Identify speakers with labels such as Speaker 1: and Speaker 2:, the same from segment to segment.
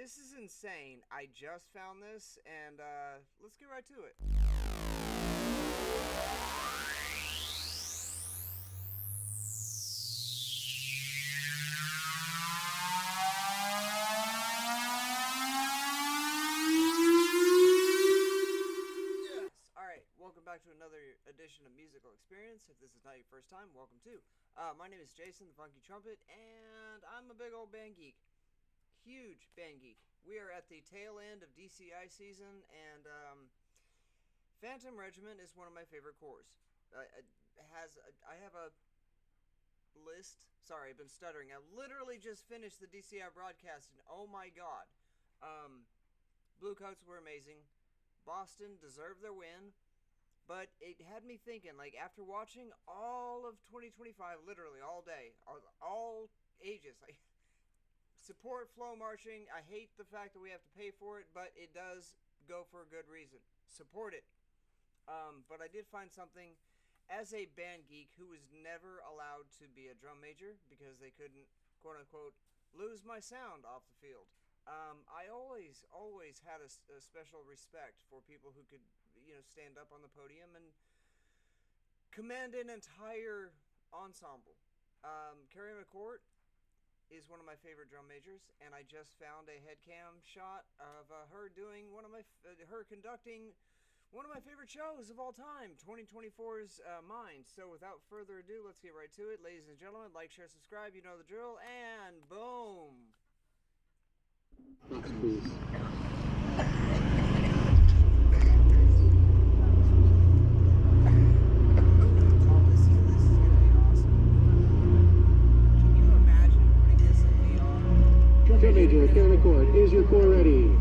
Speaker 1: This is insane. I just found this, and let's get right to it. Yes. All right. Welcome back to another edition of Musical Experience. If this is not your first time, welcome too. My name is Jason, the Funky Trumpet, and I'm a big old band geek. Huge band geek. We are at the tail end of DCI season, and Phantom Regiment is one of my favorite corps. I have a list. Sorry, I've been stuttering. I literally just finished the DCI broadcast, and oh my god. Bluecoats were amazing. Boston deserved their win, but it had me thinking, like, after watching all of 2025, literally all day, all ages, like, support flow marching. I hate the fact that we have to pay for it, but it does go for a good reason. Support it. But I did find something, as a band geek who was never allowed to be a drum major because they couldn't, quote unquote, lose my sound off the field. I always had a special respect for people who could, stand up on the podium and command an entire ensemble. Carrie McCourt is one of my favorite drum majors, and I just found a headcam shot of her doing her conducting one of my favorite shows of all time, 2024's MYND. So without further ado, let's get right to it. Ladies and gentlemen, like, share, subscribe, you know the drill, and boom!
Speaker 2: Drum major, Carrie McCourt, is your corps ready?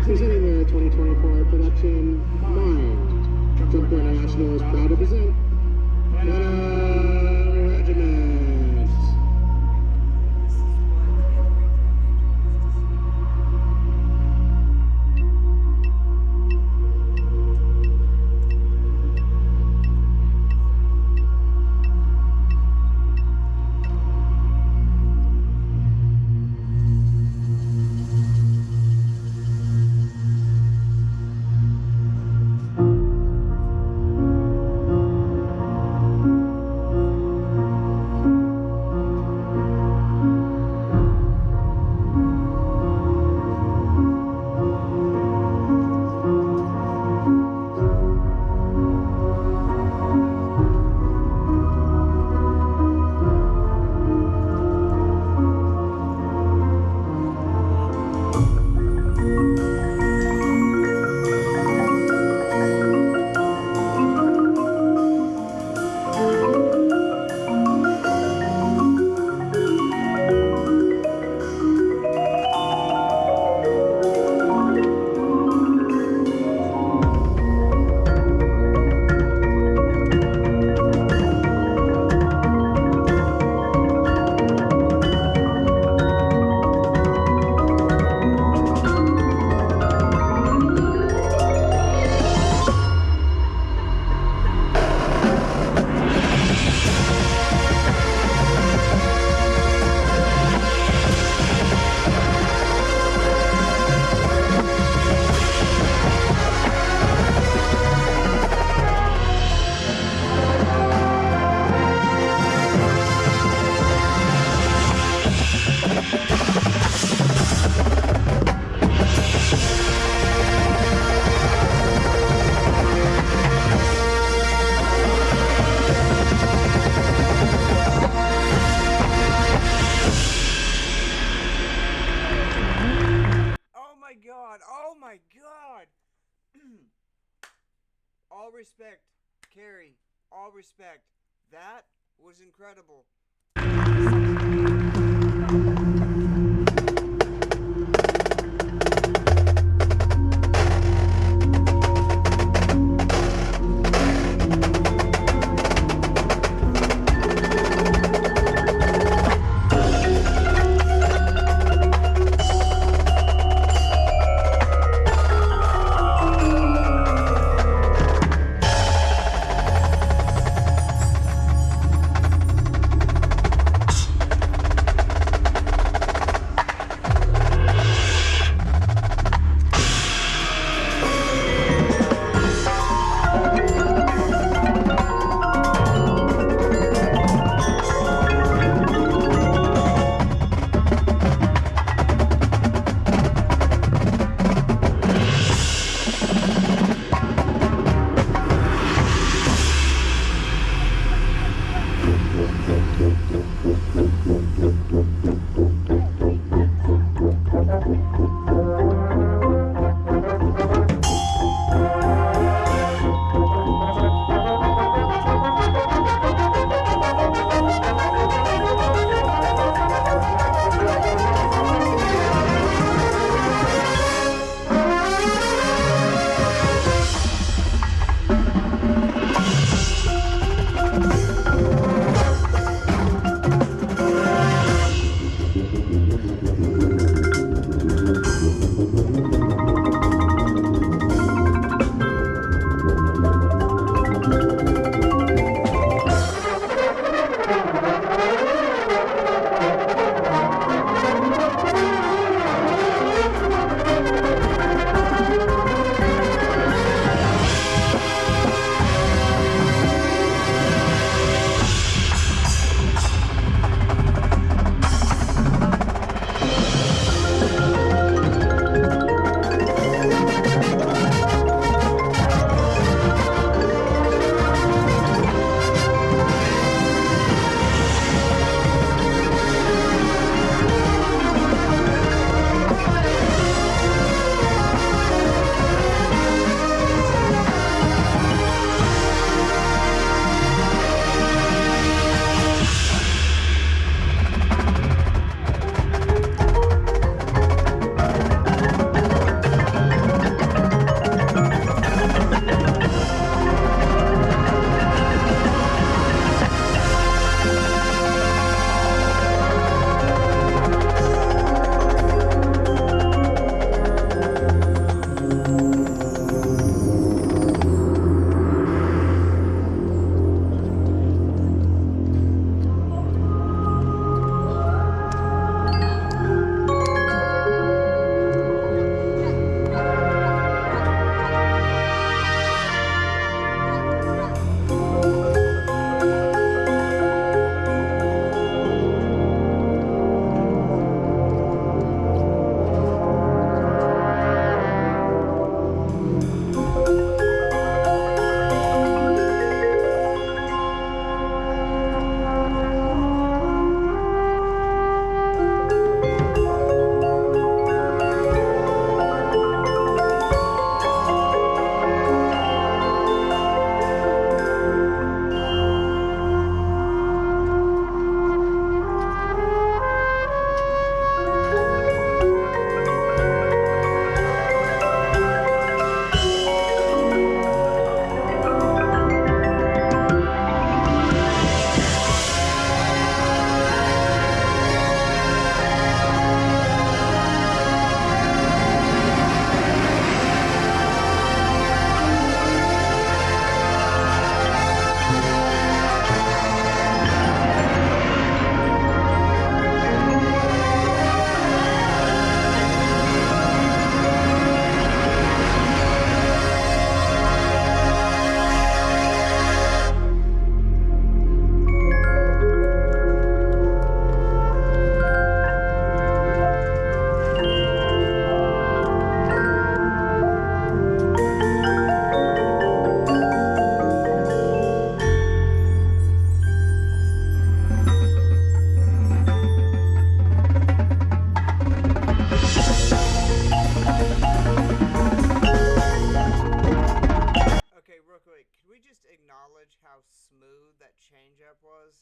Speaker 2: Presenting the 2024 production, MYND. Drum Corps International is proud to present Phantom Regiment.
Speaker 1: Oh my god! All respect, Carrie. All respect. That was incredible. setup was.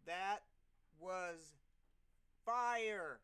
Speaker 1: That was fire.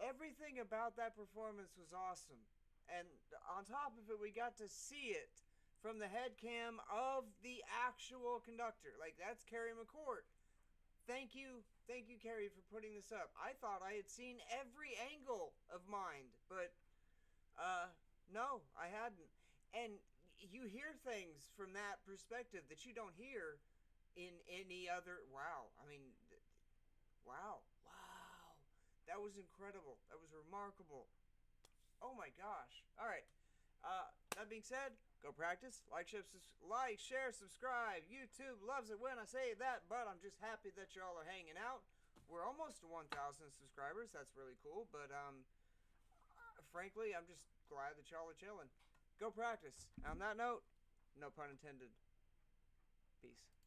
Speaker 1: Everything about that performance was awesome. And on top of it, we got to see it from the head cam of the actual conductor. Like, that's Carrie McCord. Thank you, Carrie, for putting this up. I thought I had seen every angle of MYND, but No, I hadn't. And you hear things from that perspective that you don't hear in any other. Wow. I mean, wow. Wow. That was incredible. That was remarkable. Oh my gosh. All right. That being said, go practice. Like, share, subscribe. YouTube loves it when I say that, but I'm just happy that y'all are hanging out. We're almost to 1,000 subscribers. That's really cool. But frankly, I'm just glad that y'all are chilling. Go practice. On that note, no pun intended. Peace.